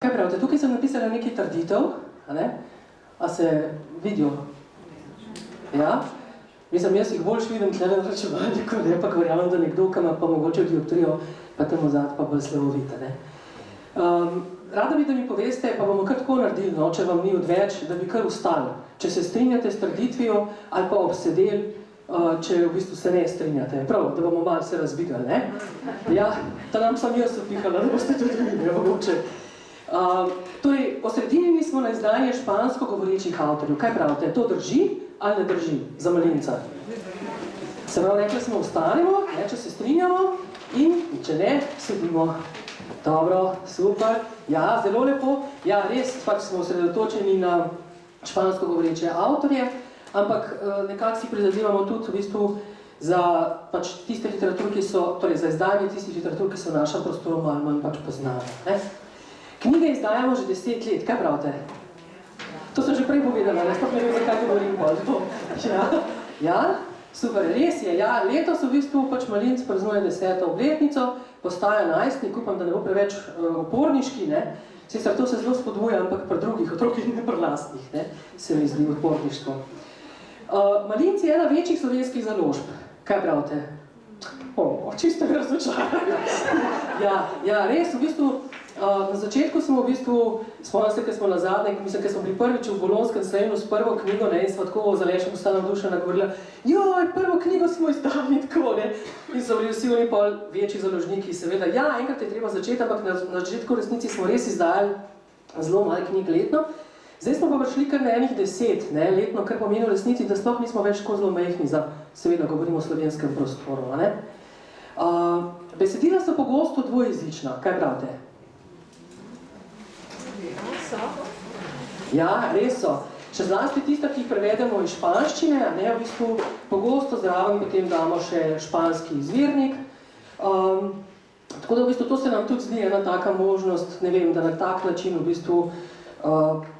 Kaj pravite, tukaj sem napisala nekaj trditev, a se vidijo? Ja? Mislim, jaz jih boljš vidim tlele na računalniku, ne, pa verjamem, da nekdo, ki ima pa mogoče dioptrijo, pa tam ozad pa bolj slabovita, ne. Rada bi, da mi poveste, pa bomo kar tako naredili, no, če vam ni odveč, da bi kar ustali, če se strinjate s trditvijo ali pa obsedeli, če v bistvu se ne strinjate. Prav, da bomo malo se razbigali, ne? Ja, ta nam sem jaz opihala, da boste tudi videli, mogoče. Torej, osredinjeni smo na izdanje špansko govorečih avtorjev. Kaj pravite, to drži ali ne drži za Malinca? Se pravi, rekli smo, ostanemo, ne, če se strinjamo in če ne, sedimo. Dobro, super, ja, zelo lepo. Ja, res, pač smo osredotočeni na špansko govoreče avtorje, ampak nekako si prizadevamo tudi v bistvu za pač tiste literatur, ki so, torej za izdanje tistih literatur, ki so v našem prostoru malo manj pač poznane, ne? Knjige izdajamo že 10 let, kaj pravite? To sem že prej povedala, ne, sploh ne vem, zakaj govorim bolj. Ja, super, res je, ja, letos v bistvu pač Malinc praznuje 10. obletnico, postaja najstnik, upam, da ne bo preveč uporniški, ne. Sicer to se zelo spodbuja, ampak pri drugih otrokih, ne pri lastnih, ne, se mi zdi uporništvo. Malinc je ena večjih slovenskih založb. Kaj pravite? Čisto me razočarali. Ja, res, v bistvu, na začetku smo v bistvu, spomnim se, ker smo na zadnje, mislim, ker smo bili prvič v Bolonskem sejmu s prvo knjigo, ne, in sva tako z Alešem ostala navdušena govorila, joj, prvo knjigo smo izdali tako, ne, in so bili vsi oni pol večji založniki, seveda, ja, enkrat je treba začeti, ampak na začetku resnici smo res izdajali zelo malo knjig letno. Zdaj smo pa prišli kar na enih 10, ne, letno, kar pomeni v resnici, da sploh nismo več tako zelo majhni za, seveda, govorimo o slovenskem prostoru, ne. Besedila so pogosto dvojezična, kaj pravite? Ja, res so. Še zlasti tista, ki jih prevedemo iz španščine, ne, v bistvu pogosto zraven potem damo še španski izvirnik. Tako da v bistvu to se nam tudi zdi ena taka možnost, ne vem, da na tak način v bistvu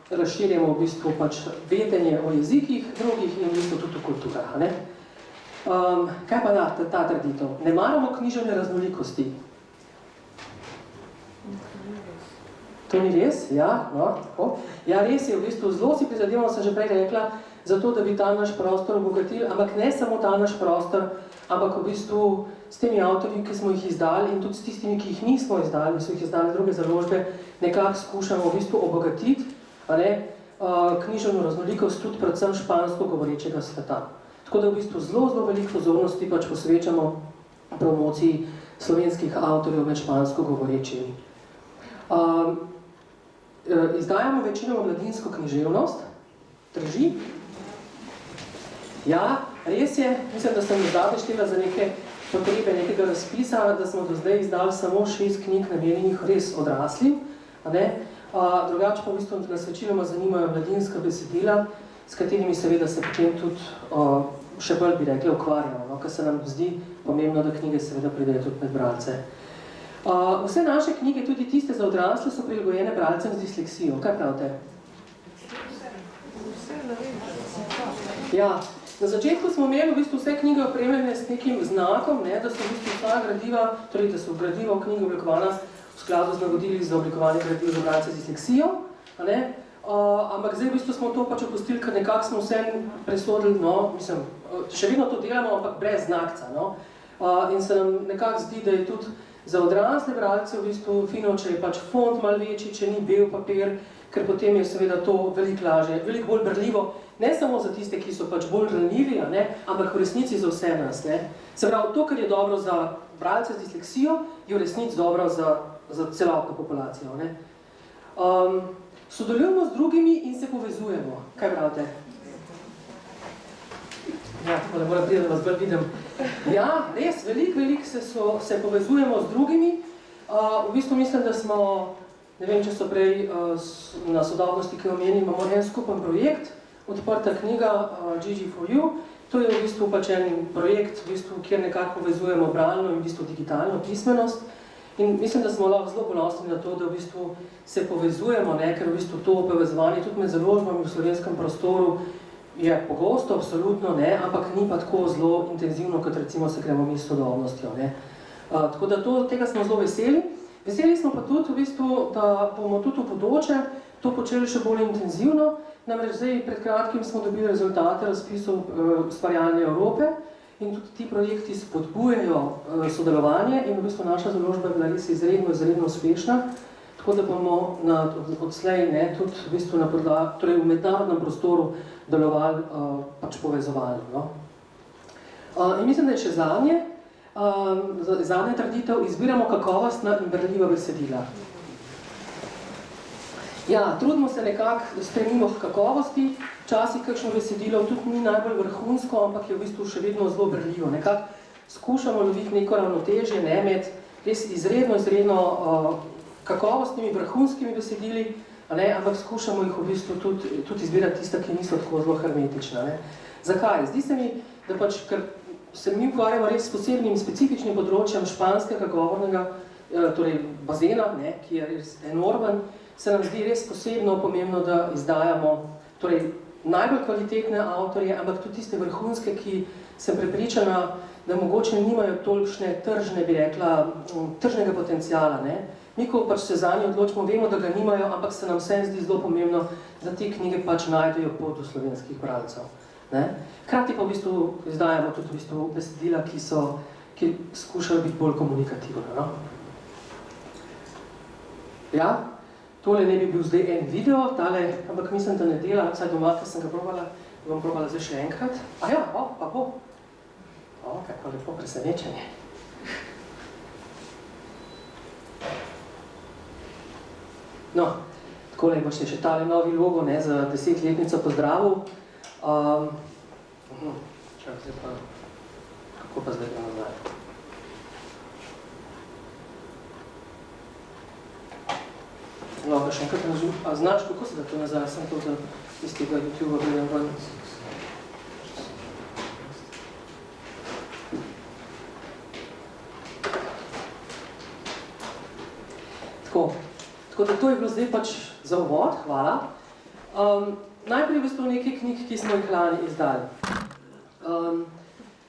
razširjamo v bistvu pač vedenje o jezikih drugih in v bistvu tudi o kulturah, ne. Kaj pa ta trditev? Ne maramo književne raznolikosti. To ni res? Ja, no, tako. Ja, res je, v bistvu zelo si prizadevamo, sem že prej rekla, zato, da bi ta naš prostor obogatili, ampak ne samo ta naš prostor, ampak v bistvu s temi avtorji, ki smo jih izdali in tudi s tistimi, ki jih nismo izdali, so jih izdali druge založbe, nekako skušamo v bistvu obogatiti, književno raznolikost tudi predvsem špansko govorečega sveta. Tako da v bistvu zelo veliko pozornosti pač posvečamo promociji slovenskih avtorjev med špansko govorečimi. Izdajamo večinoma mladinsko književnost, drži. Ja, res je, mislim, da sem zdaj štela za neke potrebe nekega razpisa, da smo do zdaj izdali samo 6 knjig namenjenih res odraslim, drugače pa v bistvu nas večinoma zanimajo mladinska besedila, s katerimi seveda se potem tudi še bolj bi rekli ukvarjamo, ker se nam zdi pomembno, da knjige seveda pridejo tudi med bralce. Vse naše knjige, tudi tiste za odrasle, so prilagojene bralcem z disleksijo. Kaj pravite? Ja, na začetku smo imeli v bistvu vse knjige opremljene s nekim znakom, ne, da so v bistvu vsa gradiva, torej da so gradiva v knjigi oblikovana v skladu z navodili za oblikovanje gradiv za bralce z disleksijo, ne. Ampak zdaj v bistvu smo to pač opustili, ker nekako smo vse presodili, no, mislim, še vedno to delamo, ampak brez znakca, no. In se nam nekako zdi, da je tudi za odrasle bralce v bistvu fino, če je pač font malo večji, če ni bel papir, ker potem je seveda to veliko lažje, veliko bolj berljivo, ne samo za tiste, ki so pač bolj ranljivi, ampak v resnici za vse nas, ne. Se pravi, to, kar je dobro za bralce z disleksijo, je v resnici dobro za celotno populacijo, ne. Sodelujemo z drugimi in se povezujemo. Kaj pravite? Ja, tako da moram priti, da vas bolj vidim. Ja, res, veliko se povezujemo z drugimi. V bistvu mislim, da smo, ne vem, če so prej na Sodobnosti, ki omeni, imamo en skupen projekt, odprta knjiga GG4U. To je v bistvu pač en projekt, v bistvu, kjer nekako povezujemo bralno in v bistvu digitalno pismenost. In mislim, da smo lahko zelo ponosni na to, da v bistvu se povezujemo, ne, ker v bistvu to povezovanje tudi med založbami v slovenskem prostoru je pogosto, absolutno, ne, ampak ni pa tako zelo intenzivno, kot recimo se gremo mi s sodobnostjo, ne. Tako da tega smo zelo veseli. Veseli smo pa tudi, v bistvu, da bomo tudi v bodoče to počeli še bolj intenzivno. Namreč zdaj pred kratkim smo dobili rezultate razpisov Ustvarjalne Evrope in tudi ti projekti spodbujajo sodelovanje in v bistvu naša založba je bila res izredno uspešna. Tako da bomo odslej tudi v bistvu torej v mednarodnem prostoru delovali pač povezovalno. No? In mislim, da je še zadnja trditev, izbiramo kakovostna in berljiva besedila. Ja, trudimo se nekako, stremimo k kakovosti, včasih kakšno besedilo tudi ni najbolj vrhunsko, ampak je v bistvu še vedno zelo berljivo. Nekako skušamo loviti neko ravnotežje, med res izredno kakovostnimi, vrhunskimi besedili, ampak skušamo jih v bistvu tudi izbirati tista, ki niso tako zelo hermetična. Zakaj? Zdi se mi, da pač, ker se mi ukvarjamo res s posebnim, specifičnim področjem španskega govornega, torej bazena, ki je res enormen, se nam zdi res posebno pomembno, da izdajamo torej, najbolj kvalitetne avtorje, ampak tudi tiste vrhunske, ki sem prepričana, da mogoče nimajo tolikšne tržne, bi rekla, tržnega potenciala. Mi, ko pač se zanje odločimo, vemo, da ga nimajo, ampak se nam vsem zdi zelo pomembno, da te knjige pač najdejo pot do slovenskih bralcev. Hkrati pa v bistvu izdajamo tudi v bistvu besedila, ki skušajo biti bolj komunikativne. No? Ja? Tole ne bi bil zdaj en video, ampak mislim, da ne dela, vsaj doma, ker sem ga probala, bom probala zdaj še enkrat. Ja, pa bo. Kako lepo presenečenje. No, takole boste še tale novi logo za 10-letnico pozdravil. Zdaj pa, kako pa zdaj gremo nazaj? No, pa še enkrat nazaj. A znaš, kako se da to nazaj? Sem to iz tega YouTube-a gledam ven. Tako da to je bilo zdaj pač za uvod, hvala. Najprej v bistvu nekaj knjig, ki smo jih lani izdali.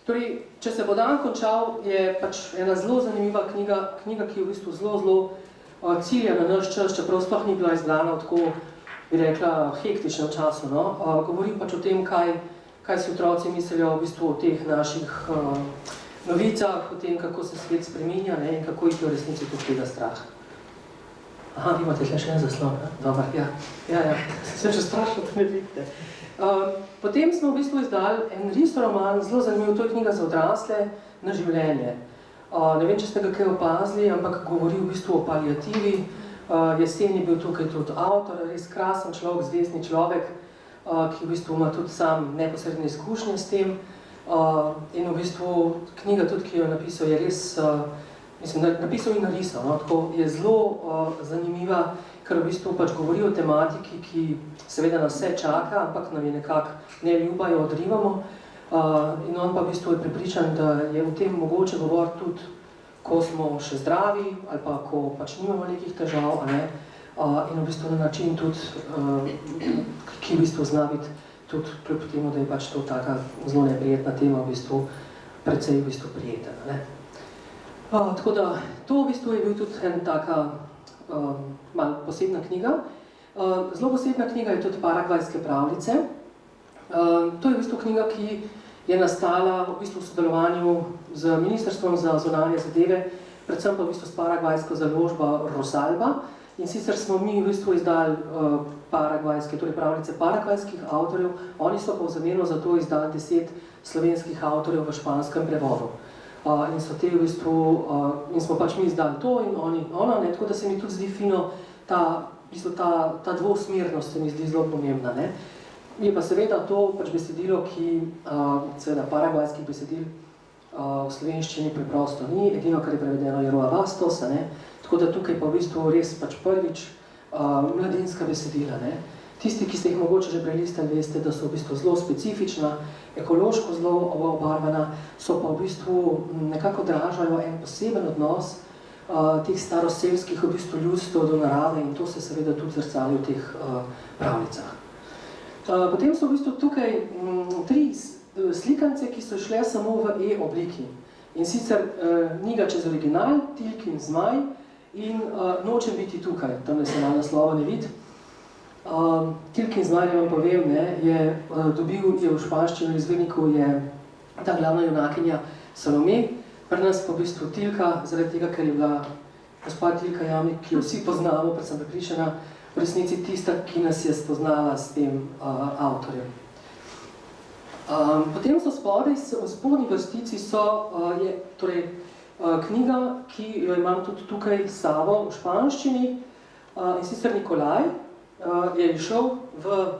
Torej, če se bo dan končal, je pač ena zelo zanimiva knjiga, ki je v bistvu zelo cilja na naš čas, čeprav sploh ni bila izdana v tako, bi rekla, hektičnem času. No? Govorim pač o tem, kaj si otroci mislijo v bistvu o teh naših novicah, o tem, kako se svet spreminja in kako jih je v resnici tudi tega strah. Aha, vi imate še en zaslon, dobar, ja. Se še strašno, da ne vidite. Potem smo v bistvu izdali en roman, zelo zanimiv, to je knjiga za odrasle na življenje. Ne vem, če ste ga kaj opazili, ampak govori v bistvu o paliativi. Jesen je bil tukaj tudi avtor, res krasen človek, zvezdni človek, ki v bistvu ima tudi sam neposredne izkušnje s tem. In v bistvu knjiga tudi, ki jo je napisal, je res, napisal in narisal, no? Tako je zelo zanimiva, ker v bistvu pač govori o tematiki, ki seveda nas vse čaka, ampak nam je nekako neljuba, jo odrivamo. In on pa v bistvu je prepričan, da je v tem mogoče govoriti tudi, ko smo še zdravi ali pa ko pač nimamo nekih težav, in v bistvu na način tudi, ki v bistvu zna biti tudi kljub temu, da je pač to taka zelo neprijetna tema, v bistvu precej v bistvu prijeten. Tako da, to v bistvu je bil tudi en taka malo posebna knjiga. Zelo posebna knjiga je tudi Paragvajske pravljice. To je v bistvu knjiga, ki je nastala v bistvu v sodelovanju z Ministrstvom za zunanje zadeve, predvsem pa v bistvu s paragvajsko založbo Rosalba. In sicer smo mi v bistvu izdali paragvajske, torej pravljice paragvajskih avtorjev, oni so pa v zameno za to izdali 10 slovenskih avtorjev v španskem prevodu. In so te v bistvu, in smo pač mi izdali to in oni, ona, tako da se mi tudi zdi fino, ta dvosmernost se mi zdi zelo pomembna. Je pa seveda to pač besedilo, ki seveda paragvajskih besedil v slovenščini preprosto ni, edino, kar je prevedeno, je Roa Bastos, tako da tukaj pa v bistvu res pač prvič mladinska besedila. Tisti, ki ste jih mogoče že prelistali, veste, da so v bistvu zelo specifična, ekološko zelo obarvana, so pa v bistvu nekako odražajo en poseben odnos teh staroselskih v bistvu ljudstv do narave in to se seveda tudi zrcali v teh pravljicah. Potem so v bistvu tukaj 3 slikance, ki so šle samo v E-obliki. In sicer knjiga čez original, Tilkin zmaj in nočem biti tukaj, tam se na naslova ne vidi. Tilkin Zmaj, vam povem, je v španščino izvirniku je ta glavna junakinja Salome, pri nas pa v bistvu Tilka, zaradi tega, ker je bila gospa Tilka Jamnik, ki jo vsi poznamo, predvsem prepričana, v resnici tista, ki nas je spoznala s tem avtorjem. Potem so spodaj, v spodnji vrstici je knjiga, ki jo imam tudi tukaj s sabo v španščini, in sicer Nikolaj je išel v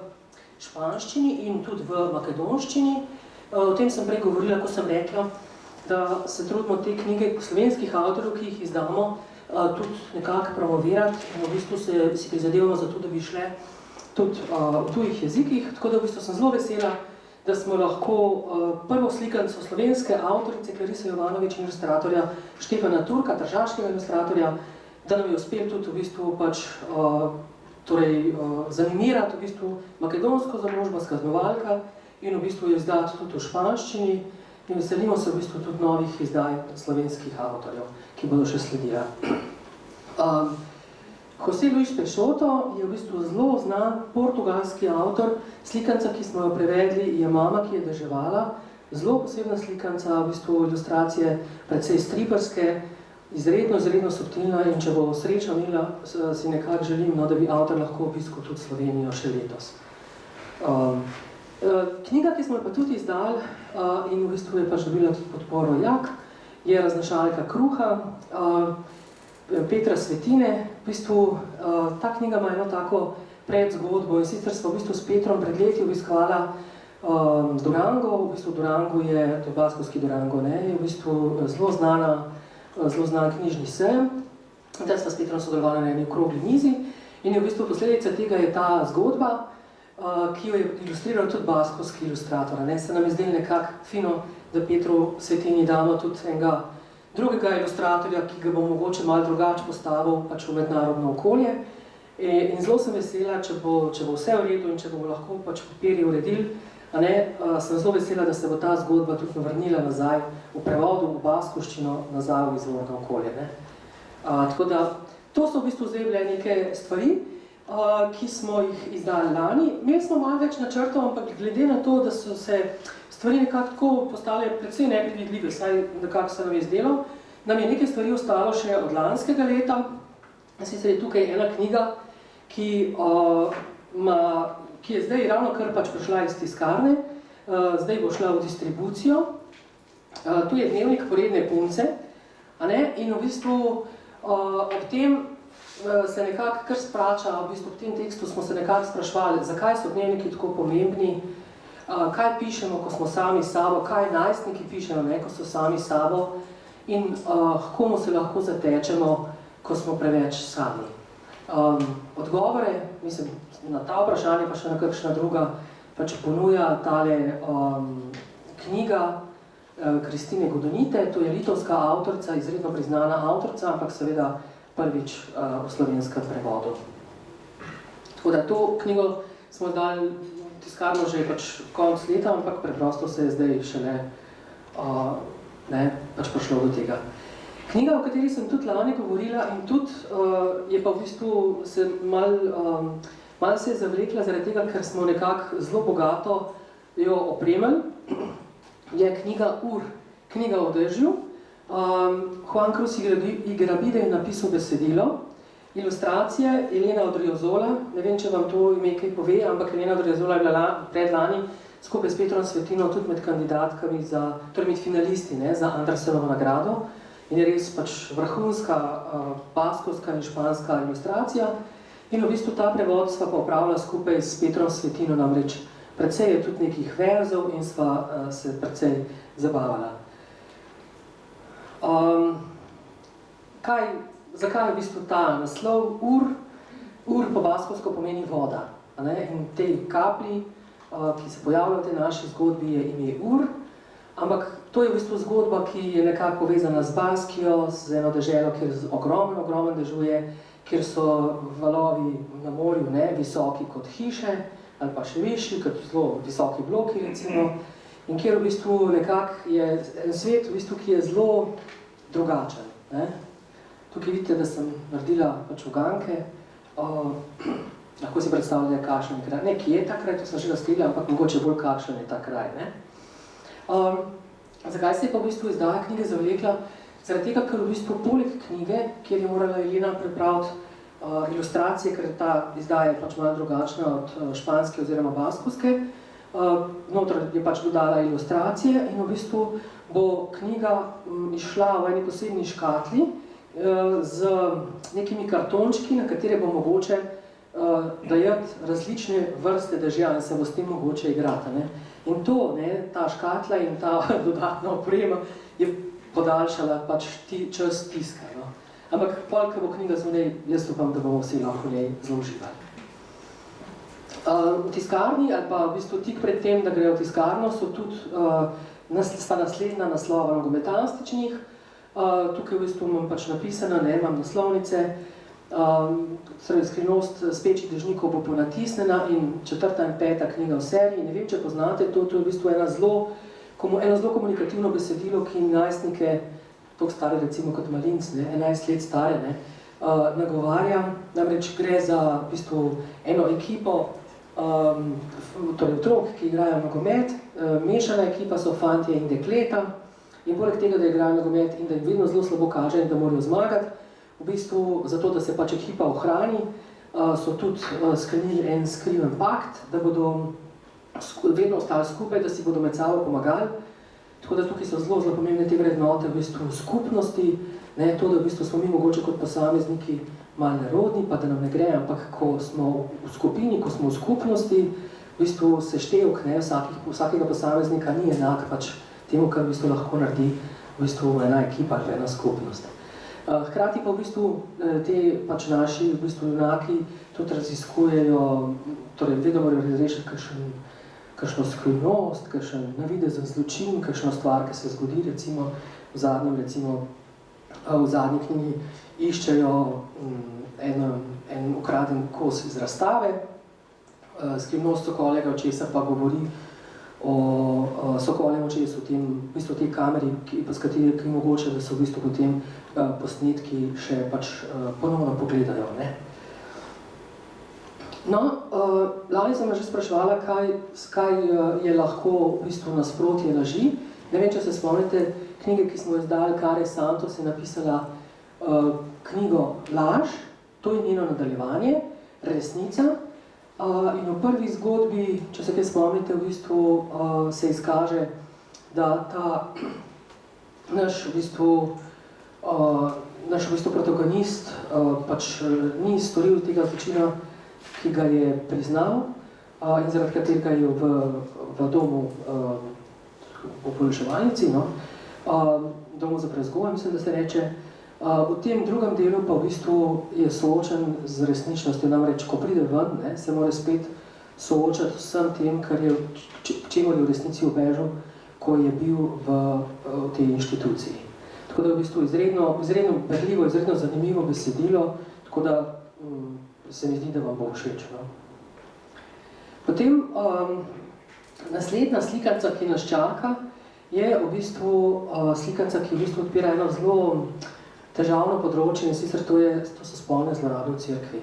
španščini in tudi v makedonščini. O tem sem prej govorila, ko sem rekla, da se trudimo te knjige slovenskih avtorjev, ki jih izdamo, tudi nekako promovirati in v bistvu si prizadevamo za to, da bi šle tudi v tujih jezikih, tako da v bistvu sem zelo vesela, da smo lahko prvo slikanco slovenske avtorice Klarise Jovanović in ilustratorja Štefana Turka, tržaškega ilustratorja, da nam je uspel tudi v bistvu zanimirati v bistvu makedonsko založbo, skaznovalka in v bistvu jo izdati tudi v španščini in veselimo se v bistvu tudi novih izdaj slovenskih avtorjev, ki bodo še sledila. José Luis Peixoto je v bistvu zelo znan portugalski avtor, slikanca, ki smo jo prevedli, je Mama, ki je deževala, zelo posebna slikanca, v bistvu ilustracije precej striperske, izredno subtilna in če bo sreča imela, si nekako želim, da bi avtor lahko obiskal tudi Slovenijo še letos. Knjiga, ki smo jo pa tudi izdali in v bistvu je pač dobila tudi podporo Jak, je Raznašalka kruha Petra Svetine. V bistvu ta knjiga ima eno tako predzgodbo in sicer smo v bistvu s Petrom pred leti obiskovala Durango. V bistvu Durango je, to je baskovski Durango, je v bistvu zelo znan knjižni sejem. Zdaj smo s Petrom sodelovali na eni okrogli mizi in v bistvu posledica tega je ta zgodba, ki jo je ilustriral tudi baskovski ilustrator. Se nam je zdelo nekako fino, da Petru Svetini damo tudi enega drugega ilustratorja, ki ga bo mogoče malo drugače postavil pač v mednarodno okolje. In zelo sem vesela, če bo vse v redu in če bomo lahko pač papirje uredili, sem zelo vesela, da se bo ta zgodba tudi vrnila nazaj v prevodu, v baskovščino, nazaj v izvorno okolje. Tako da, to so v bistvu zdaj bile neke stvari, ki smo jih izdali lani. Imeli smo malo več načrtov, ampak glede na to, da so se stvari nekako tako postale precej nepredvidljive, saj nekako se nam je zdelo, nam je nekaj stvari ostalo še od lanskega leta. Sicer je tukaj ena knjiga, ki je zdaj ravno kar pač prišla iz tiskarne, zdaj bo šla v distribucijo. Tu je Dnevnik poredne punce, in v bistvu ob tem se nekako kar sprača, v bistvu v tem tekstu smo se nekako sprašvali, zakaj so dnevniki tako pomembni, kaj pišemo, ko smo sami s sabo, kaj najstniki pišejo, ko so sami s sabo in komu se lahko zatečemo, ko smo preveč sami. Odgovore, mislim, na ta vprašanje pa še na kakšna druga, pač ponuja tale knjiga Kristine Godonite, to je litovska avtorica, izredno priznana avtorica, ampak seveda prvič v slovenskem prevodu. Tako da to knjigo smo dali tiskarno že pač konec leta, ampak preprosto se je zdaj šele pač prišlo do tega. Knjiga, o kateri sem tudi lani govorila in tudi je pa v bistvu se malo se je zavlekla zaradi tega, ker smo nekako zelo bogato jo opremili, je knjiga Ur, knjiga o dežju. Juan Cruz Igrabide je napisal besedilo, ilustracije Elena Odriozola, ne vem, če vam to ime kaj pove, ampak Elena Odriozola je bila predlani skupaj s Petrom Svetino tudi med kandidatkami torej med finalisti za Andersenovo nagrado in je res pač vrhunska baskovska in španska ilustracija in v bistvu ta prevod sva pa opravila skupaj s Petrom Svetino, namreč precej je tudi nekih verzov in sva se precej zabavala. Zakaj je v bistvu ta naslov Ur? Ur po baskovsko pomeni voda. In tej kapli, ki se pojavlja v tej naši zgodbi, je ime Ur. Ampak to je v bistvu zgodba, ki je nekako povezana z Baskijo, z eno deželo, kjer ogromno dežuje, kjer so valovi na morju visoki kot hiše, ali pa še višji, kot zelo visoki bloki recimo. In kjer v bistvu nekako je en svet, v bistvu, ki je zelo drugačen. Tukaj vidite, da sem naredila pač uganke. Lahko si predstavljate, kakšen je kraj. Ne, kje je ta kraj, to sem že razkrila, ampak mogoče bolj kakšen je ta kraj. Ne? Zakaj se je pa v bistvu izdaja knjige zavlekla? Zaradi tega, ker v bistvu poleg knjige, kjer je morala Elena pripraviti ilustracije, ker ta izdaja je pač malo drugačna od španske oziroma baskovske, noter je pač dodala ilustracije in v bistvu bo knjiga išla v eni posebni škatli z nekimi kartončki, na katere bo mogoče dajati različne vrste dežja in se bo s tem mogoče igrati. Ne? In to, ne, ta škatla in ta dodatna oprema je podaljšala pač čas tiska. No? Ampak pol, ko bo knjiga zunaj, jaz upam, da bomo vsi lahko njej zelo uživali. V tiskarni, ali pa v bistvu tik pred tem, da grejo v tiskarno, so tudi sta naslednja naslova nogometastičnih. Tukaj v bistvu imam pač napisana, ne, imam naslovnice. Skrivnost spečih dežnikov bo ponatisnjena in 4. in 5. knjiga v seriji. Ne vem, če poznate to, to je v bistvu eno zelo komunikativno besedilo, ki najstnike, toliko stare recimo kot Malinc, ne, 11 let stare, ne, nagovarja. Namreč gre za v bistvu eno ekipo, torej otrok, ki igrajo nogomet, mešana ekipa so fantje in dekleta in poleg tega, da igrajo nogomet in da jim vedno zelo slabo kaže in da morajo zmagati, v bistvu zato, da se pač ekipa ohrani, so tudi sklenili en skriven pakt, da bodo vedno ostali skupaj, da si bodo med sabo pomagali. Tako da tukaj so zelo pomembne te vrednote v bistvu skupnosti, ne, to, da v bistvu smo mi mogoče kot posamezniki malo nerodni, pa da nam ne gre, ampak ko smo v skupini, ko smo v skupnosti, v bistvu seštevk, ne, vsakega posameznika ni enak pač temu, kar v bistvu lahko naredi v bistvu ena ekipa ali ena skupnost. Hkrati pa v bistvu te pač naši v bistvu junaki tudi raziskujejo, torej vedno morajo razrešiti kakšno skrivnost, kakšen navidezen zločin, kakšno stvar, ki se zgodi, recimo v zadnji knjigi iščejo en ukraden kos iz razstave. Skrivnost Sokoljega očesa pa govori o Sokoljem očesu, v bistvu tej kameri, ki mogoče, da so v bistvu potem posnetki še pač ponovno pogledajo. Ne? No, lani sem že spraševala, kaj je lahko v bistvu nasprotje laži. Ne vem, če se spomnite knjige, ki smo izdali, Kare Santos je napisala knjigo Laž, to je njeno nadaljevanje, Resnica. In v prvi zgodbi, če se kaj spomnite, v bistvu se izkaže, da ta naš v bistvu protagonist pač ni storil tega zločina, ki ga je priznal in zaradi katerega je v domu v položevalnici, no, domu za prezgojo, mislim, da se reče. V tem drugem delu pa v bistvu je soočen z resničnostjo, namreč, ko pride ven, ne, se mora spet soočati vsem tem, čemu je v resnici obežal, ko je bil v tej inštituciji. Tako da je v bistvu izredno berljivo, izredno zanimivo besedilo, tako da se mi zdi, da vam bo všeč. No. Potem naslednja slikanica, ki nas čaka, je v bistvu slikanica, ki v bistvu odpira eno zelo težavno področje in sicer to so spolne zlorabe v cerkvi.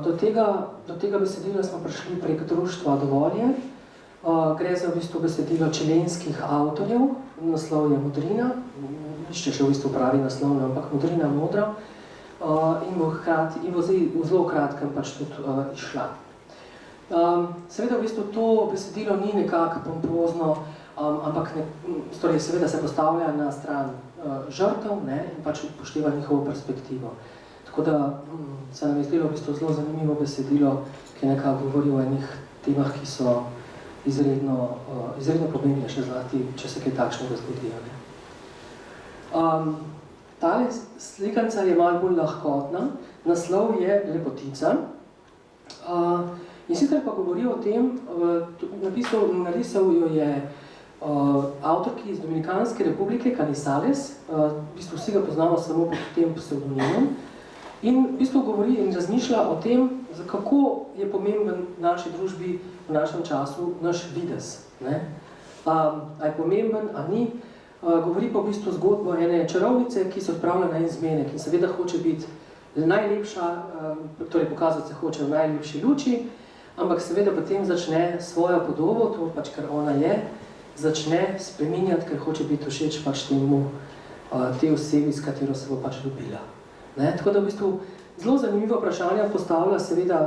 Do tega besedila smo prišli prek društva Dovolje. Gre za v bistvu besedilo čilenskih avtorjev, naslov je Modrina, nišče še v bistvu pravi naslov, ampak Modrina modra, in bo v zelo kratkem pač tudi išla. Seveda v bistvu to besedilo ni nekako pompozno, ampak seveda se postavlja na stran žrtev, ne, in pač upošteva njihovo perspektivo. Tako da se nam je zdelo v bistvu zelo zanimivo besedilo, ki nekako govori o enih temah, ki so izredno pomembne, še zlati, če se kaj takšnega zgodijo. Tale slikanica je malo bolj lahkotna, naslov je Lepotica. In sicer pa govori o tem, narisal jo je avtorki iz Dominikanske republike, Canizales, v bistvu vsi ga poznamo samo pod tem pseudonimom, in v bistvu govori in razmišlja o tem, kako je pomemben v naši družbi, v našem času, naš videz. Ne? A je pomemben, a ni. govori pa v bistvu zgodbo ene čarovnice, ki se odpravlja na en zmenek in seveda hoče biti najlepša, torej pokazati se hoče v najlepši luči, ampak seveda potem začne svojo podobo, to pač kar ona je, začne spreminjati, ker hoče biti všeč pač temu, te osebi, s katero se bo pač ljubila. Ne? Tako da v bistvu zelo zanimivo vprašanje postavlja seveda,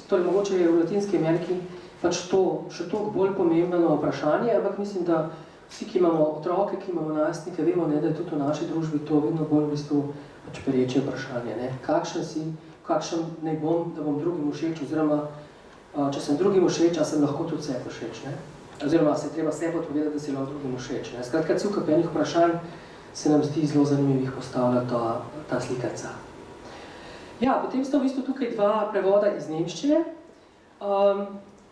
torej mogoče je v Latinski Ameriki pač to še toliko bolj pomembno vprašanje, ampak mislim, da vsi, ki imamo otroke, ki imamo najstnike, vemo, ne, da je tudi v naši družbi to vedno bolj v bistvu pač pereče vprašanje. Ne? Kakšen si, kakšen naj bom, da bom drugim všeč, oziroma če sem drugim všeč, a sem lahko tudi sebi všeč. Ne? Oziroma se je treba sebi odpovedati, da si lahko drugim všeč. Ne? Skratka, cel kup enih vprašanj se nam zdi zelo zanimivih postavlja ta slikaca. Ja, potem sta v bistvu tukaj dva prevoda iz nemščine.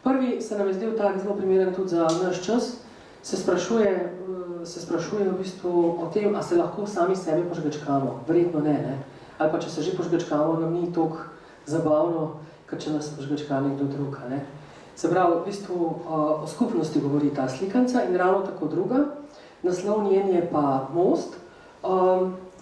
Prvi se nam je zdel tak zelo primeren tudi za naš čas. Se sprašuje v bistvu o tem, a se lahko sami sebe požgečkamo. Verjetno ne, ne? Ali pa če se že požgečkamo, nam ni toliko zabavno, kot če nas požgečka nekdo drug. Ne? Se pravi, v bistvu o skupnosti govori ta slikanca in ravno tako druga. Naslov njen je pa Most.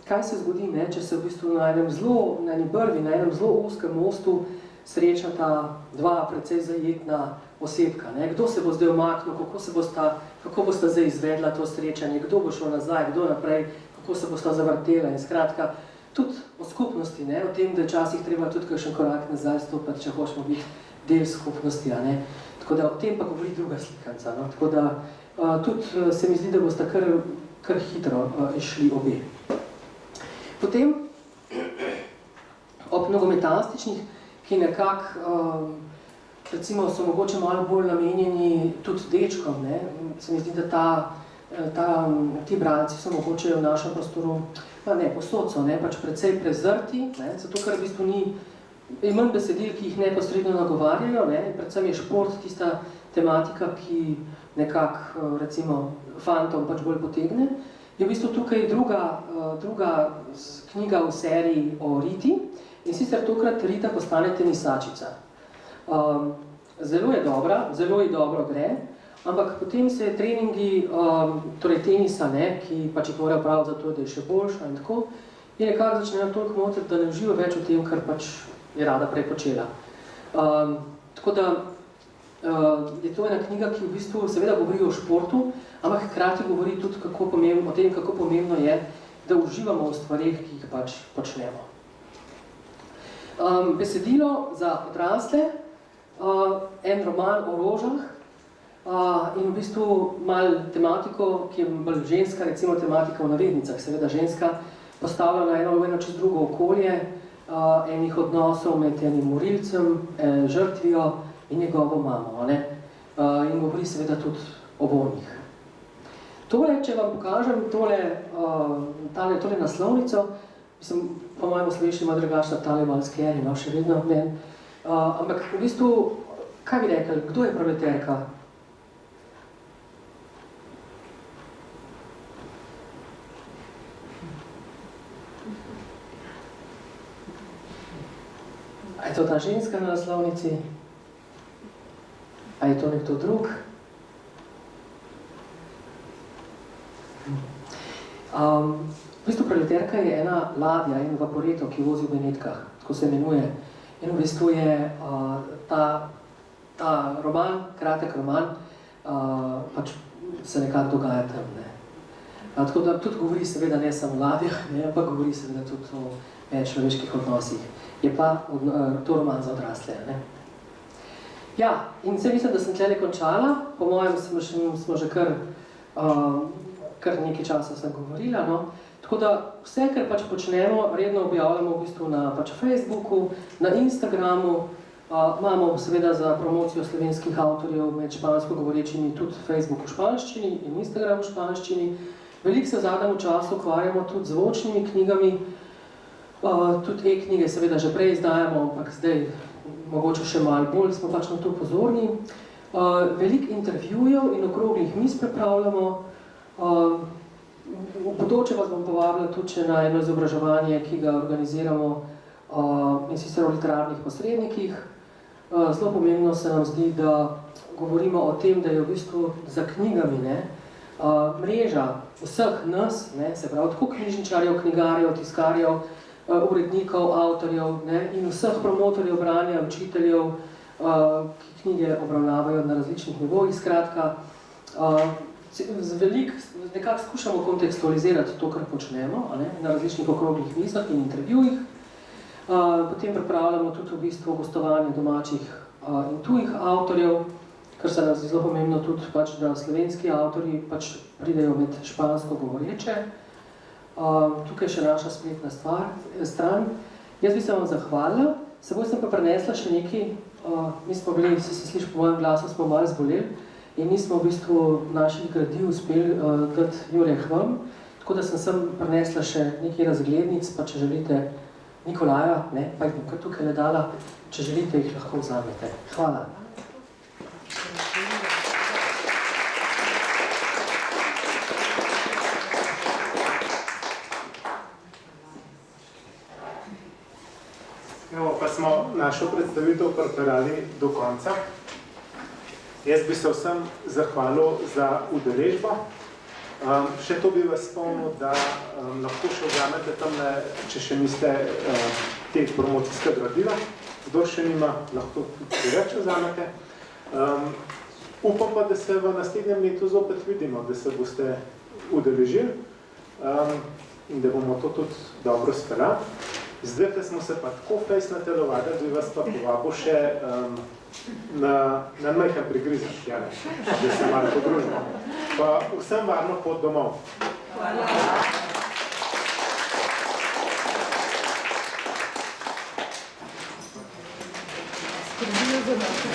Kaj se zgodi, ne? Če se v bistvu na eni brvi, na enem zelo ozkem mostu srečata dva precej zajetna osebka. Ne? Kdo se bo zdaj umaknil, kako bosta zdaj izvedla to srečanje, kdo bo šel nazaj, kdo naprej, kako se bosta zavrtela in skratka, tudi o skupnosti, ne? O tem, da včasih treba tudi kakšen korak nazaj stopati, če hočemo biti del skupnosti. A ne? Tako da o tem pa govori druga slikanca. No? Tako da tudi se mi zdi, da bosta kar hitro išli obe. Potem ob nogometastičnih, ki nekako, recimo, so mogoče malo bolj namenjeni tudi dečkom, ne? Se mi zdi, da ti bralci so mogoče v našem prostoru, pa ne, posod so, ne? Pač precej prezrti, ne? Zato ker v bistvu je manj besedil, ki jih neposredno nagovarjajo, ne? Predvsem je šport tista tematika, ki nekako, recimo, fantom pač bolj potegne. Je v bistvu tukaj druga knjiga v seriji o Riti, in sicer tokrat Rita postane tenisačica. Zelo je dobra, zelo ji dobro gre, ampak potem se treningi, torej tenisa, ne, ki pač jih morajo praviti zato, da je še boljša in tako, je nekako začnejo toliko motiti, da ne uživa več v tem, kar pač je rada prej počela. Tako da je to ena knjiga, ki v bistvu seveda govori o športu, ampak hkrati govori tudi o tem, kako pomembno je, da uživamo v stvareh, ki jih pač počnemo. Besedilo za odrasle, en roman o rožah in v bistvu malo tematiko, ki je bolj ženska, recimo tematika v navednicah, seveda ženska, postavlja na eno čez drugo okolje, enih odnosov med enim morilcem, žrtvijo in njegovo mamo, ne? In govori seveda tudi o bolnih. Tole, če vam pokažem tole naslovnico, mislim, po mojem slovenščini ima drugačna tale malo scary, no, še vedno meni. Ampak v bistvu, kaj bi rekli, kdo je proleterka? A je to ta ženska na naslovnici? A je to nekdo drug? V bistvu proleterka je ena ladja, en vaporeto, ki vozi v Benetkah, tako se imenuje. In v bistvu je ta roman, kratek roman, pač se nekako dogaja tam. Ne? Tako da tudi govori seveda ne samo o ladjah, ampak govori seveda tudi o medčloveških odnosih. Je pa to roman za odrasle. Ne? Ja, in se mislim, da sem tlele končala. Po mojem smo že kar nekaj časa sem govorila. No? Tako da vse, kar pač počnemo, redno objavljamo v bistvu na pač Facebooku, na Instagramu, imamo seveda za promocijo slovenskih avtorjev med špansko govorečimi tudi Facebook v španščini in Instagram v španščini. Veliko se v zadnjem času ukvarjamo tudi z zvočnimi knjigami, tudi e-knjige seveda že prej izdajamo, ampak zdaj mogoče še malo bolj smo pač na to pozorni. Veliko intervjujev in okroglih mis pripravljamo. V bodoče vas bom povabila tudi na eno izobraževanje, ki ga organiziramo in sicer o literarnih posrednikih. Zelo pomembno se nam zdi, da govorimo o tem, da je v bistvu za knjigami, ne, Mreža vseh nas, ne, se pravi, tako knjižničarjev, knjigarjev, tiskarjev, urednikov, avtorjev, ne, in vseh promotorjev branja, učiteljev, ki knjige obravnavajo na različnih nivojih, skratka, nekako skušamo kontekstualizirati to, kar počnemo, ne, na različnih okroglih mizah in intervjujih. Potem pripravljamo tudi v bistvu gostovanje domačih in tujih avtorjev, kar se nam zdi zelo pomembno tudi, pač, da slovenski avtorji pač pridejo med špansko govoreče. Tukaj še naša spletna stran. Jaz bi se vam zahvalila, seboj sem pa prinesla še nekaj, mi smo bili, se sliši po mojem glasu, smo malo zboleli in nismo v bistvu naših gradiv uspeli dati Jureh vam, tako da sem prinesla še nekaj razglednic, pa če želite Nikolaja, ne, pa jih bom kar tukaj le dala, če želite, jih lahko vzamete. Hvala. Evo, pa smo našo predstavitev pripeljali do konca. Jaz bi se vsem zahvalil za udeležbo. Še to bi vas spomnil, da lahko še vzamete tamle, če še niste te promocijske gradiva. Kdor še nima, lahko tudi več vzamete. Upam pa, da se v naslednjem letu zopet vidimo, da se boste udeležili in da bomo to tudi dobro speljali. Zdaj, ko smo se pa tako fejs natelovali, bi vas pa povabil še na majhen prigrizek, da se malo podružimo. Pa vsem varno pot domov. Hvala. Skrbijo za nas.